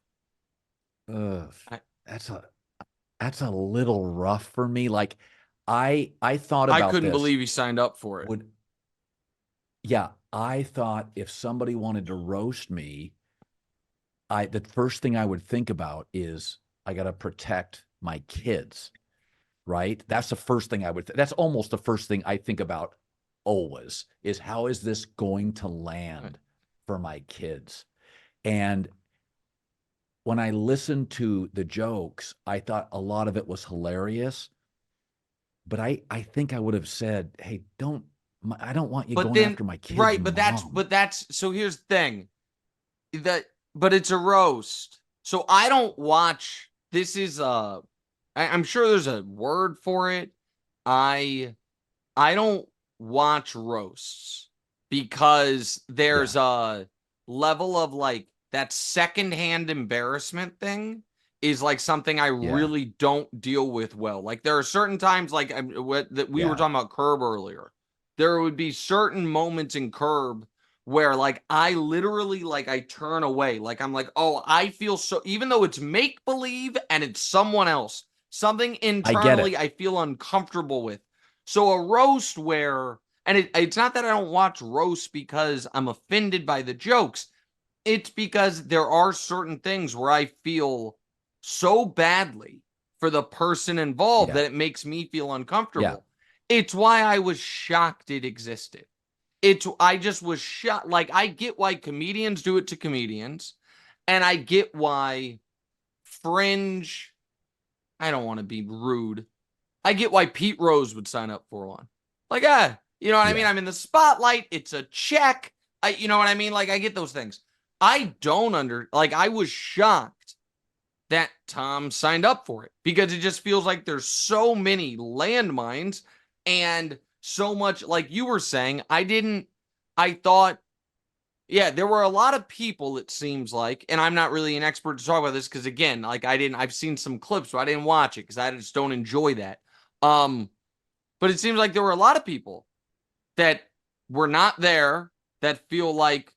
that's a little rough for me. Like I thought about I couldn't this. believe he signed up for it. I thought if somebody wanted to roast me, the first thing I would think about is I got to protect my kids, right? That's the first thing that's almost the first thing I think about always, is how is this going to land for my kids? And when I listened to the jokes, I thought a lot of it was hilarious, but I think I would have said, hey, I don't want you going after my kids. Right, but that's so here's the thing. But it's a roast. So I don't watch, I'm sure there's a word for it. I don't watch roasts because there's a level of like that secondhand embarrassment thing is like something I really don't deal with well. Like there are certain times, like that we were talking about Curb earlier. There would be certain moments in Curb where like I literally like I turn away. Like I'm like, oh, I feel so, even though it's make believe and it's someone else, something internally I feel uncomfortable with. So a roast where, and it's not that I don't watch roasts because I'm offended by the jokes. It's because there are certain things where I feel so badly for the person involved that it makes me feel uncomfortable. It's why I was shocked it existed. I just was shocked. Like, I get why comedians do it to comedians, and I get why fringe, I don't want to be rude, I get why Pete Rose would sign up for one. Like, you know what I mean? I'm in the spotlight. It's a check. You know what I mean? Like, I get those things. I was shocked that Tom signed up for it because it just feels like there's so many landmines and so much, like you were saying, I thought, there were a lot of people, it seems like, and I'm not really an expert to talk about this because, again, like I've seen some clips, but I didn't watch it because I just don't enjoy that. But it seems like there were a lot of people that were not there that feel like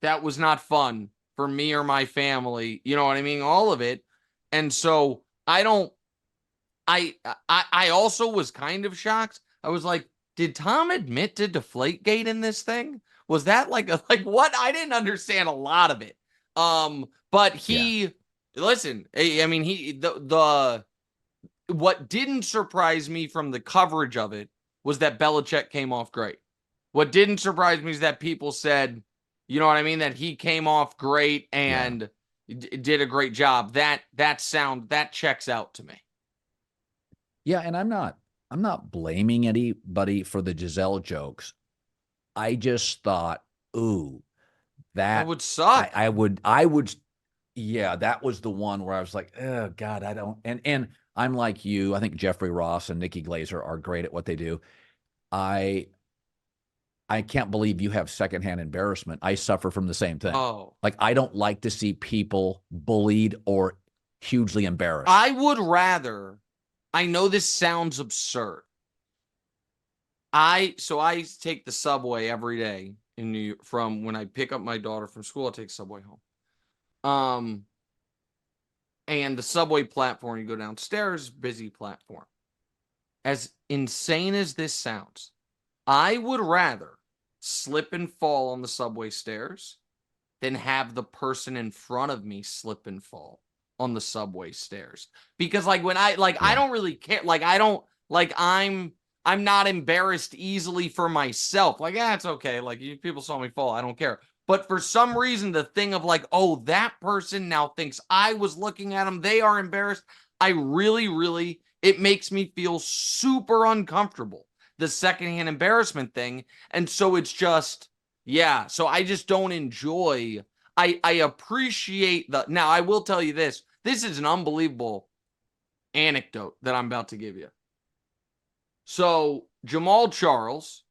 that was not fun for me or my family. You know what I mean? All of it. And so I also was kind of shocked. I was like, did Tom admit to Deflategate in this thing? Was that like what? I didn't understand a lot of it. But listen, I mean, what didn't surprise me from the coverage of it was that Belichick came off great. What didn't surprise me is that people said, you know what I mean, that he came off great and did a great job. That checks out to me. Yeah, and I'm not blaming anybody for the Giselle jokes. I just thought, ooh, that would suck. I would, that was the one where I was like, oh God, I don't, and I'm like you. I think Jeffrey Ross and Nikki Glaser are great at what they do. I can't believe you have secondhand embarrassment. I suffer from the same thing. Oh, like I don't like to see people bullied or hugely embarrassed. I would rather. I know this sounds absurd. I take the subway every day in New York. From when I pick up my daughter from school, I take the subway home. And the subway platform, you go downstairs, busy platform. As insane as this sounds, I would rather slip and fall on the subway stairs than have the person in front of me slip and fall on the subway stairs. Because like when I don't really care. Like I don't, like I'm not embarrassed easily for myself. Like, it's okay. Like people saw me fall. I don't care. But for some reason, the thing of like, oh, that person now thinks I was looking at them. They are embarrassed. I really, really, it makes me feel super uncomfortable, the secondhand embarrassment thing. And so it's just, so I just don't enjoy. I appreciate now I will tell you this. This is an unbelievable anecdote that I'm about to give you. So Jamal Charles,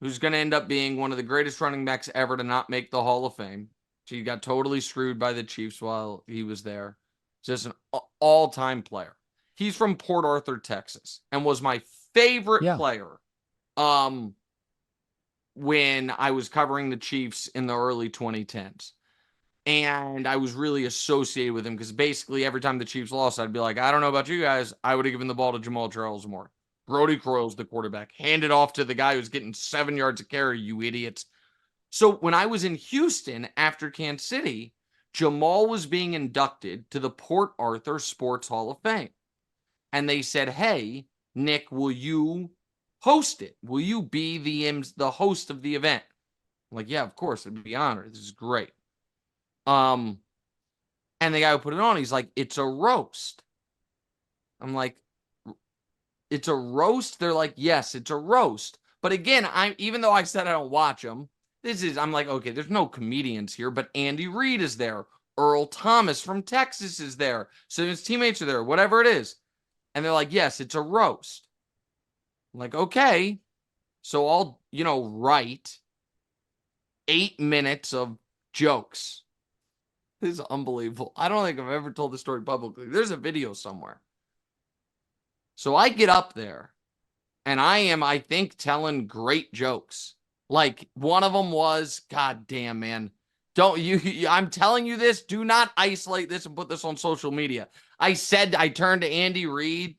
who's going to end up being one of the greatest running backs ever to not make the Hall of Fame, She got totally screwed by the Chiefs while he was there. Just an all-time player. He's from Port Arthur, Texas, and was my favorite player when I was covering the Chiefs in the early 2010s. And I was really associated with him because basically every time the Chiefs lost, I'd be like, I don't know about you guys. I would have given the ball to Jamal Charles more. Brody Croyle's the quarterback. Hand it off to the guy who's getting 7 yards of carry, you idiots. So when I was in Houston after Kansas City, Jamal was being inducted to the Port Arthur Sports Hall of Fame. And they said, hey, Nick, will you host it? Will you be the host of the event? I'm like, yeah, of course. I'd be honored. This is great. And the guy who put it on, he's like, it's a roast. I'm like, it's a roast? They're like, yes, it's a roast. But again, even though I said I don't watch them, I'm like, okay, there's no comedians here, but Andy Reid is there. Earl Thomas from Texas is there. So his teammates are there, whatever it is. And they're like, yes, it's a roast. I'm like, okay. So I'll, write 8 minutes of jokes. This is unbelievable. I don't think I've ever told this story publicly. There's a video somewhere. So I get up there and I am, I think, telling great jokes. Like one of them was, God damn, man. I'm telling you this, do not isolate this and put this on social media. I turned to Andy Reid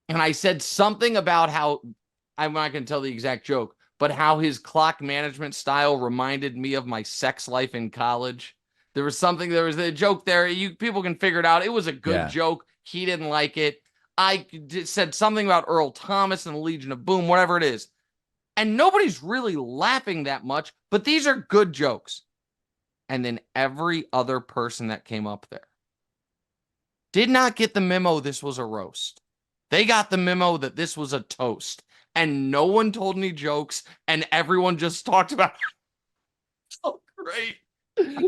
and I said something about how, I'm not going to tell the exact joke, but how his clock management style reminded me of my sex life in college. There was a joke there. People can figure it out. It was a good joke. He didn't like it. I said something about Earl Thomas and the Legion of Boom, whatever it is. And nobody's really laughing that much, but these are good jokes. And then every other person that came up there did not get the memo this was a roast. They got the memo that this was a toast. And no one told any jokes, and everyone just talked about it. So great.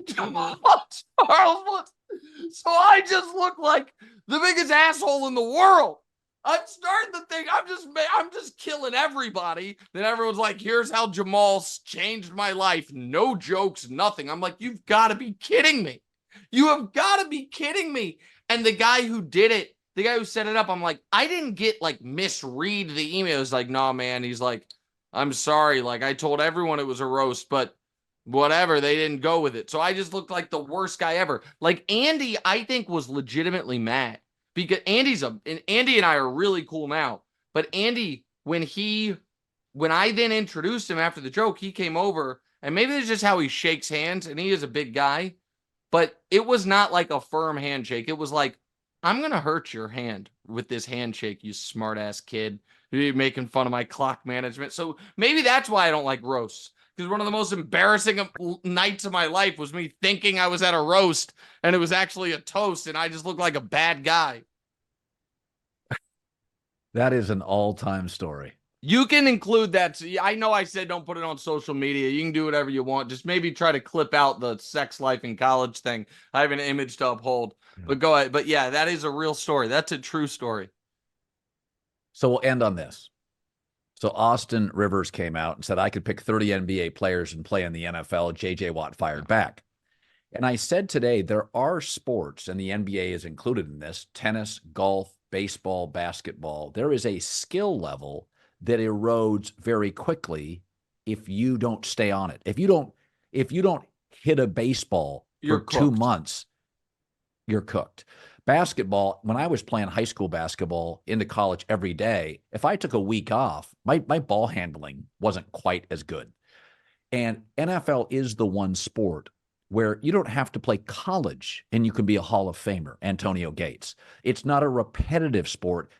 Jamal Charles was. So I just look like the biggest asshole in the world. I'm starting to think I'm just killing everybody. Then everyone's like, here's how Jamal's changed my life. No jokes, nothing. I'm like, you've got to be kidding me. You have got to be kidding me. And the guy who did it, the guy who set it up, I'm like, I didn't misread the email. He's like, no, man. He's like, I'm sorry. Like, I told everyone it was a roast, but whatever, they didn't go with it. So I just looked like the worst guy ever. Like Andy, I think, was legitimately mad because Andy and I are really cool now. But Andy, when I then introduced him after the joke, he came over, and maybe it's just how he shakes hands, and he is a big guy, but it was not like a firm handshake. It was like, I'm going to hurt your hand with this handshake, you smart ass kid. You're making fun of my clock management. So maybe that's why I don't like roasts. Because one of the most embarrassing nights of my life was me thinking I was at a roast and it was actually a toast and I just looked like a bad guy. That is an all-time story. You can include that. I know I said don't put it on social media. You can do whatever you want. Just maybe try to clip out the sex life in college thing. I have an image to uphold. But go ahead. But yeah, that is a real story. That's a true story. So we'll end on this. So Austin Rivers came out and said, I could pick 30 NBA players and play in the NFL. JJ Watt fired back. And I said today, there are sports, and the NBA is included in this, tennis, golf, baseball, basketball. There is a skill level that erodes very quickly if you don't stay on it. If you don't hit a baseball for 2 months, you're cooked. Basketball, when I was playing high school basketball into college every day, if I took a week off, my ball handling wasn't quite as good. And NFL is the one sport where you don't have to play college and you can be a Hall of Famer, Antonio Gates. It's not a repetitive sport.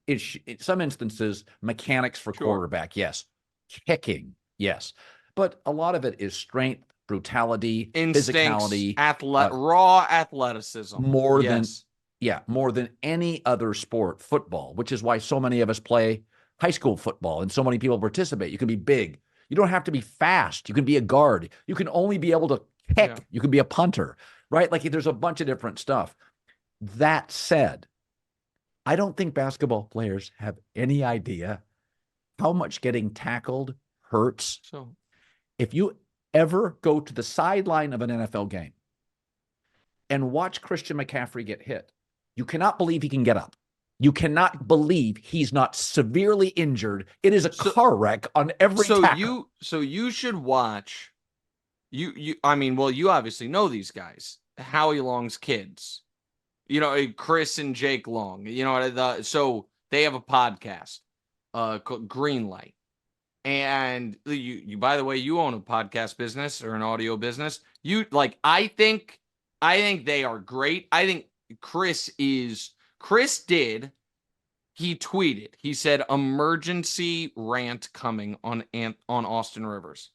In some instances, mechanics for quarterback, yes. Kicking, yes. But a lot of it is strength, brutality, instincts, physicality, raw athleticism. More than any other sport, football, which is why so many of us play high school football and so many people participate. You can be big. You don't have to be fast. You can be a guard. You can only be able to kick. Yeah. You can be a punter, right? Like there's a bunch of different stuff. That said, I don't think basketball players have any idea how much getting tackled hurts. So if you ever go to the sideline of an NFL game and watch Christian McCaffrey get hit, you cannot believe he can get up. You cannot believe he's not severely injured. It is a car wreck on every tackle. So you should watch. You obviously know these guys. Howie Long's kids. Chris and Jake Long. So they have a podcast called Greenlight. And you by the way, you own a podcast business or an audio business. I think they are great. I think he tweeted, he said, emergency rant coming on Austin Rivers.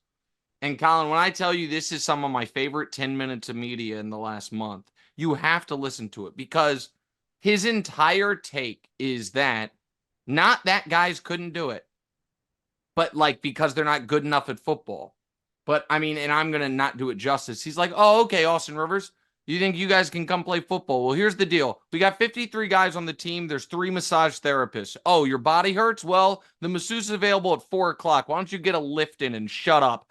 And Colin, when I tell you this is some of my favorite 10 minutes of media in the last month, you have to listen to it, because his entire take is that not that guys couldn't do it, but because they're not good enough at football. But and I'm going to not do it justice. He's like, oh, okay, Austin Rivers, you think you guys can come play football? Well, here's the deal. We got 53 guys on the team. There's 3 massage therapists. Oh, your body hurts? Well, the masseuse is available at 4:00. Why don't you get a lift in and shut up?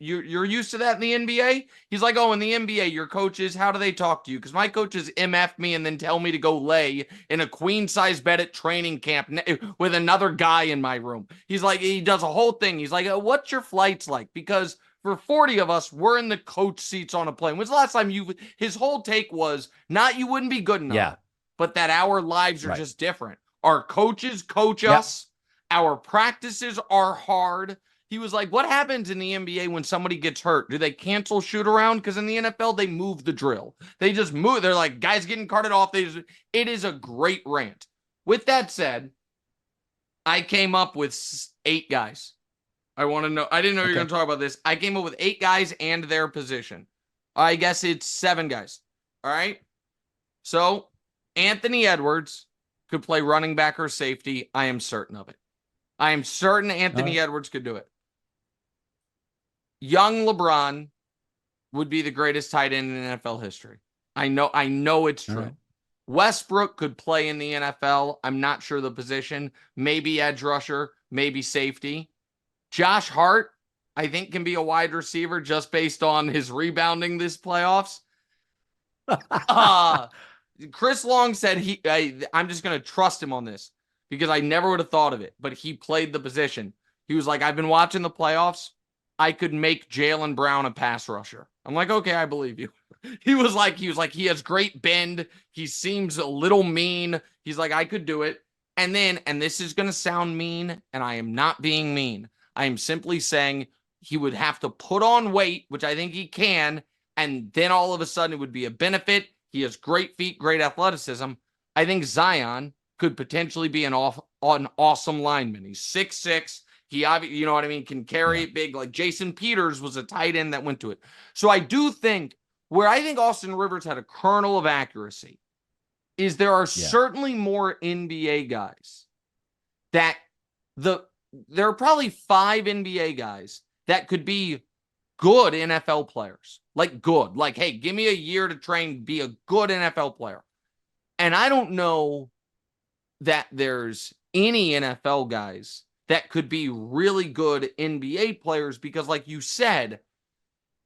You're used to that in the NBA? He's like, oh, in the NBA, your coaches, how do they talk to you? Because my coaches MF me and then tell me to go lay in a queen-size bed at training camp with another guy in my room. He's like, he does a whole thing. He's like, what's your flights like? Because for 40 of us, we're in the coach seats on a plane. When's the last time his whole take was not you wouldn't be good enough, but that our lives are just different. Our coaches coach us. Our practices are hard. He was like, what happens in the NBA when somebody gets hurt? Do they cancel shoot around? Because in the NFL, they move the drill. They just move. They're like, guys getting carted off. It is a great rant. With that said, I came up with 8 guys. I want to know. I didn't know you were going to talk about this. I came up with 8 guys and their position. I guess it's 7 guys. All right. So Anthony Edwards could play running back or safety. I am certain of it. I am certain Anthony Edwards could do it. Young LeBron would be the greatest tight end in NFL history. I know it's true. Westbrook could play in the NFL. I'm not sure the position. Maybe edge rusher, maybe safety. Josh Hart, I think, can be a wide receiver just based on his rebounding this playoffs. Chris Long said I'm just going to trust him on this because I never would have thought of it, but he played the position. He was like, I've been watching the playoffs. I could make Jaylen Brown a pass rusher. I'm like, okay, I believe you. He was like, he has great bend. He seems a little mean. He's like, I could do it. And this is going to sound mean, and I am not being mean. I am simply saying he would have to put on weight, which I think he can, and then all of a sudden it would be a benefit. He has great feet, great athleticism. I think Zion could potentially be an awesome lineman. He's 6'6". He, you know what I mean, can carry it big. Like Jason Peters was a tight end that went to it. So I do think where I think Austin Rivers had a kernel of accuracy is there are certainly more NBA guys that there are probably 5 NBA guys that could be good NFL players. Like good. Like, hey, give me a year to train, be a good NFL player. And I don't know that there's any NFL guys that could be really good NBA players because, like you said,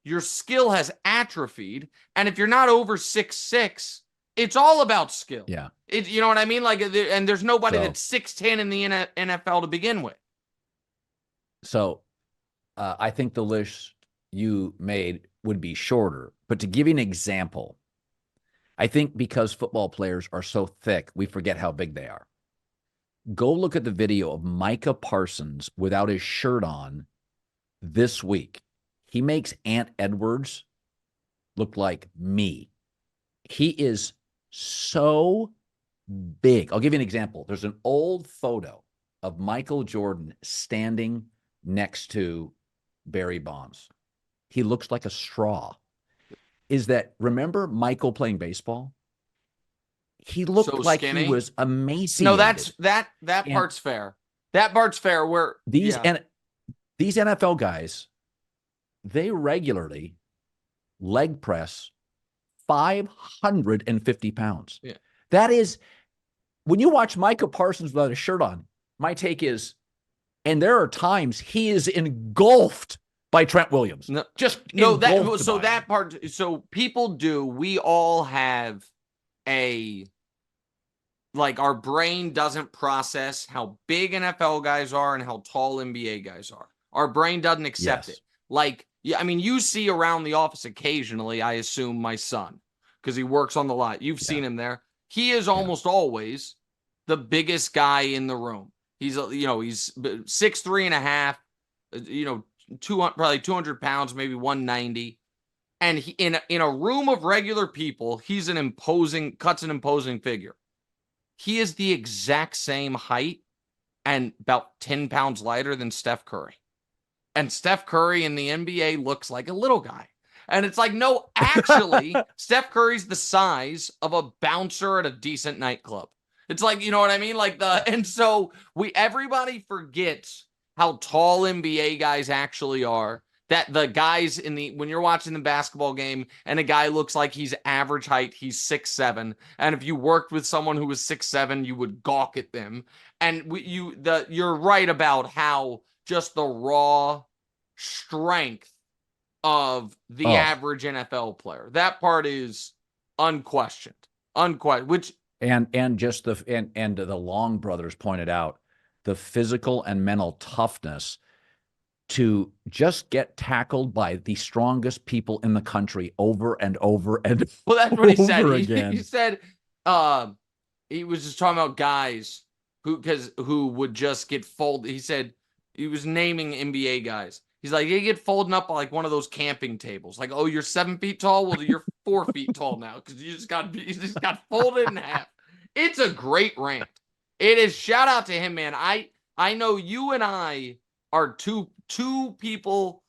your skill has atrophied. And if you're not over 6'6", it's all about skill. Yeah. You know what I mean? And there's nobody that's 6'10" in the NFL to begin with. So I think the list you made would be shorter. But to give you an example, I think because football players are so thick, we forget how big they are. Go look at the video of Micah Parsons without his shirt on this week. He makes Ant Edwards look like me. He is so big. I'll give you an example. There's an old photo of Michael Jordan standing next to Barry Bonds. He looks like a straw. Remember Michael playing baseball? He looked so like skinny. He was amazing. No, that part's fair. That part's fair. Where these NFL guys, they regularly leg press 550 pounds. Yeah. That is, when you watch Micah Parsons without a shirt on, my take is, and there are times he is engulfed by Trent Williams. No, just no. That part. So people do. We all have our brain doesn't process how big NFL guys are and how tall NBA guys are. Our brain doesn't accept it. You see around the office occasionally, I assume my son, because he works on the lot. You've seen him there. He is almost always the biggest guy in the room. He's 6'3.5", probably 200 pounds, maybe 190. And he, in a room of regular people, he's an imposing figure. He is the exact same height and about 10 pounds lighter than Steph Curry. And Steph Curry in the NBA looks like a little guy. And it's like, no, actually, Steph Curry's the size of a bouncer at a decent nightclub. It's like, you know what I mean? And so everybody forgets how tall NBA guys actually are. That the guys when you're watching the basketball game and a guy looks like he's average height, he's 6'7", and if you worked with someone who was 6'7", you would gawk at them. And you're right about how just the raw strength of the average NFL player. That part is unquestioned. Which and the Long brothers pointed out the physical and mental toughness to just get tackled by the strongest people in the country over and over and well, that's what he said. He said he was just talking about guys who would just get folded. He said he was naming NBA guys. He's like, you get folding up like one of those camping tables. Like, oh, you're 7 feet tall? Well, you're 4 feet tall now because you just got folded in half. It's a great rant. It is. Shout out to him, man. I know you and I are two people,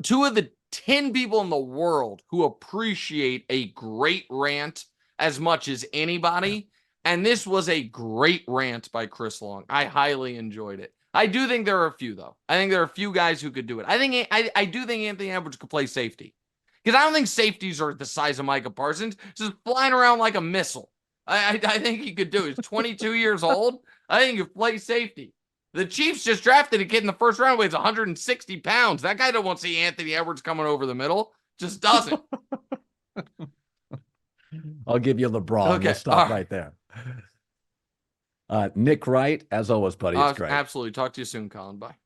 2 of the 10 people in the world who appreciate a great rant as much as anybody. And this was a great rant by Chris Long. I highly enjoyed it. I do think there are a few, though. I think there are a few guys who could do it. I do think Anthony Edwards could play safety. Because I don't think safeties are the size of Micah Parsons. Just flying around like a missile. I think he could do it. He's 22 years old. I think he could play safety. The Chiefs just drafted a kid in the first round, weighs 160 pounds. That guy don't want to see Anthony Edwards coming over the middle. Just doesn't. I'll give you LeBron. Okay. We'll stop right there. Nick Wright, as always, buddy. It's great. Absolutely. Talk to you soon, Colin. Bye.